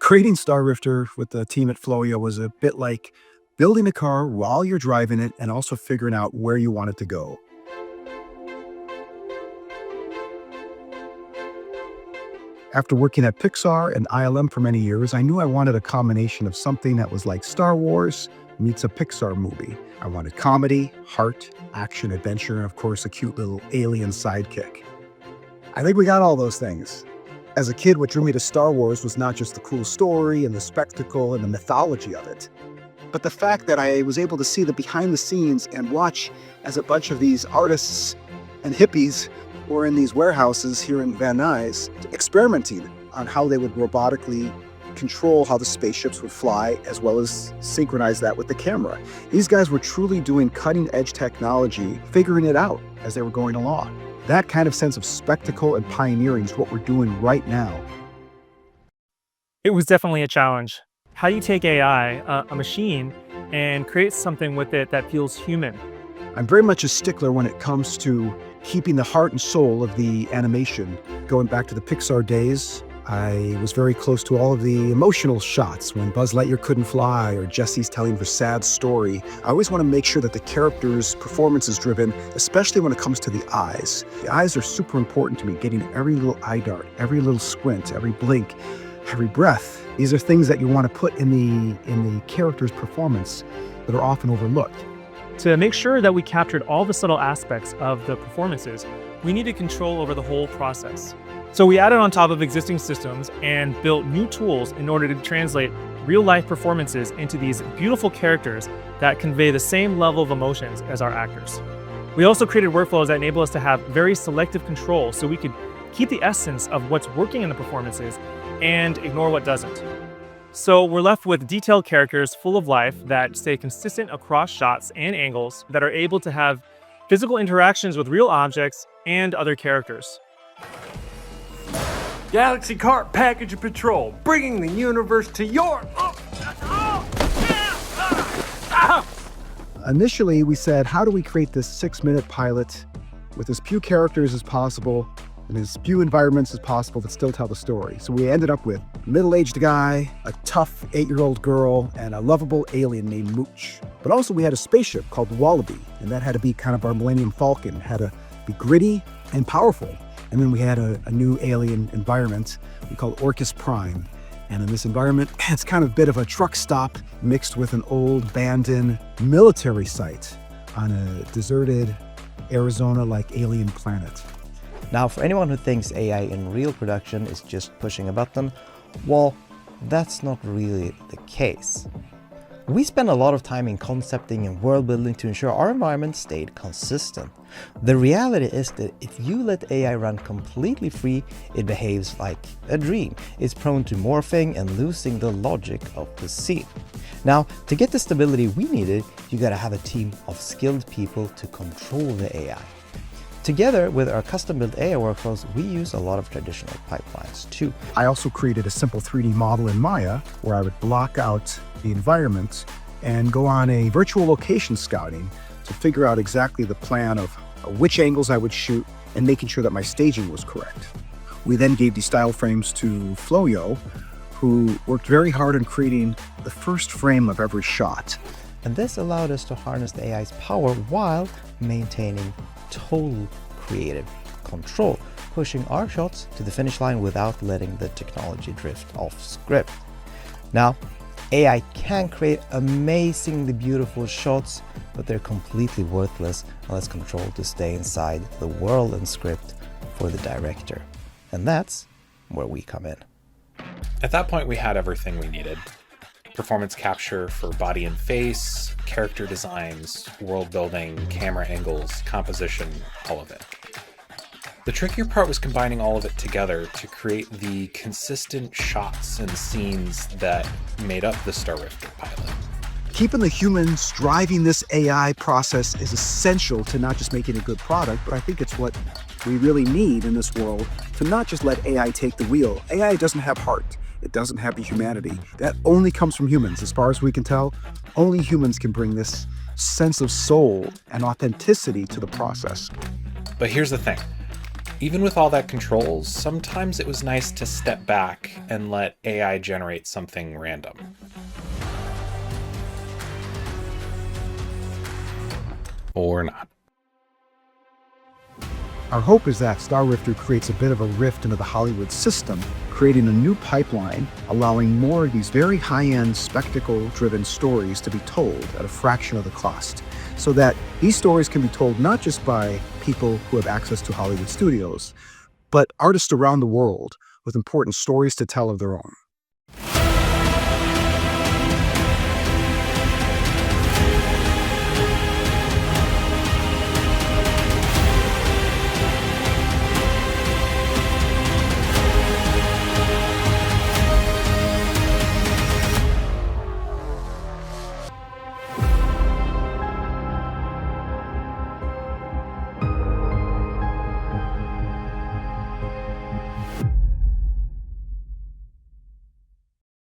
Creating Star Rifter with the team at Floyo was a bit like building a car while you're driving it and also figuring out where you want it to go. After working at Pixar and ILM for many years, I knew I wanted a combination of something that was like Star Wars meets a Pixar movie. I wanted comedy, heart, action, adventure, and of course, a cute little alien sidekick. I think we got all those things. As a kid, what drew me to Star Wars was not just the cool story and the spectacle and the mythology of it, but the fact that I was able to see the behind the scenes and watch as a bunch of these artists and hippies were in these warehouses here in Van Nuys experimenting on how they would robotically control how the spaceships would fly, as well as synchronize that with the camera. These guys were truly doing cutting-edge technology, figuring it out as they were going along. That kind of sense of spectacle and pioneering is what we're doing right now. It was definitely a challenge. How do you take AI, a machine, and create something with it that feels human? I'm very much a stickler when it comes to keeping the heart and soul of the animation. Going back to the Pixar days, I was very close to all of the emotional shots when Buzz Lightyear couldn't fly or Jesse's telling her sad story. I always want to make sure that the character's performance is driven, especially when it comes to the eyes. The eyes are super important to me, getting every little eye dart, every little squint, every blink, every breath. These are things that you want to put in the character's performance that are often overlooked. To make sure that we captured all the subtle aspects of the performances, we needed control over the whole process. So we added on top of existing systems and built new tools in order to translate real-life performances into these beautiful characters that convey the same level of emotions as our actors. We also created workflows that enable us to have very selective control so we could keep the essence of what's working in the performances and ignore what doesn't. So we're left with detailed characters full of life that stay consistent across shots and angles, that are able to have physical interactions with real objects and other characters. Galaxy Cart Package Patrol, bringing the universe to your... Initially, we said, how do we create this 6-minute pilot with as few characters as possible and as few environments as possible that still tell the story? So we ended up with a middle-aged guy, a tough 8-year-old girl, and a lovable alien named Mooch. But also we had a spaceship called Wallaby, and that had to be kind of our Millennium Falcon. It had to be gritty and powerful. And then we had a new alien environment we call Orcus Prime. And in this environment, it's kind of a bit of a truck stop mixed with an old abandoned military site on a deserted Arizona-like alien planet. Now, for anyone who thinks AI in real production is just pushing a button, well, that's not really the case. We spend a lot of time in concepting and world building to ensure our environment stayed consistent. The reality is that if you let AI run completely free, it behaves like a dream. It's prone to morphing and losing the logic of the scene. Now, to get the stability we needed, you gotta have a team of skilled people to control the AI. Together with our custom-built AI workflows, we use a lot of traditional pipelines too. I also created a simple 3D model in Maya where I would block out the environment and go on a virtual location scouting to figure out exactly the plan of which angles I would shoot and making sure that my staging was correct. We then gave these style frames to Floyo, who worked very hard on creating the first frame of every shot. And this allowed us to harness the AI's power while maintaining total creative control, pushing our shots to the finish line without letting the technology drift off script. Now, AI can create amazingly beautiful shots, but they're completely worthless unless controlled to stay inside the world and script for the director. And that's where we come in. At that point, we had everything we needed. Performance capture for body and face, character designs, world building, camera angles, composition, all of it. The trickier part was combining all of it together to create the consistent shots and scenes that made up the Star Rifter pilot. Keeping the humans driving this AI process is essential to not just making a good product, but I think it's what we really need in this world, to not just let AI take the wheel. AI doesn't have heart. It doesn't have the humanity. That only comes from humans. As far as we can tell, only humans can bring this sense of soul and authenticity to the process. But here's the thing. Even with all that control, sometimes it was nice to step back and let AI generate something random. Or not. Our hope is that Star Rifter creates a bit of a rift into the Hollywood system, creating a new pipeline, allowing more of these very high-end, spectacle-driven stories to be told at a fraction of the cost, so that these stories can be told not just by people who have access to Hollywood studios, but artists around the world with important stories to tell of their own.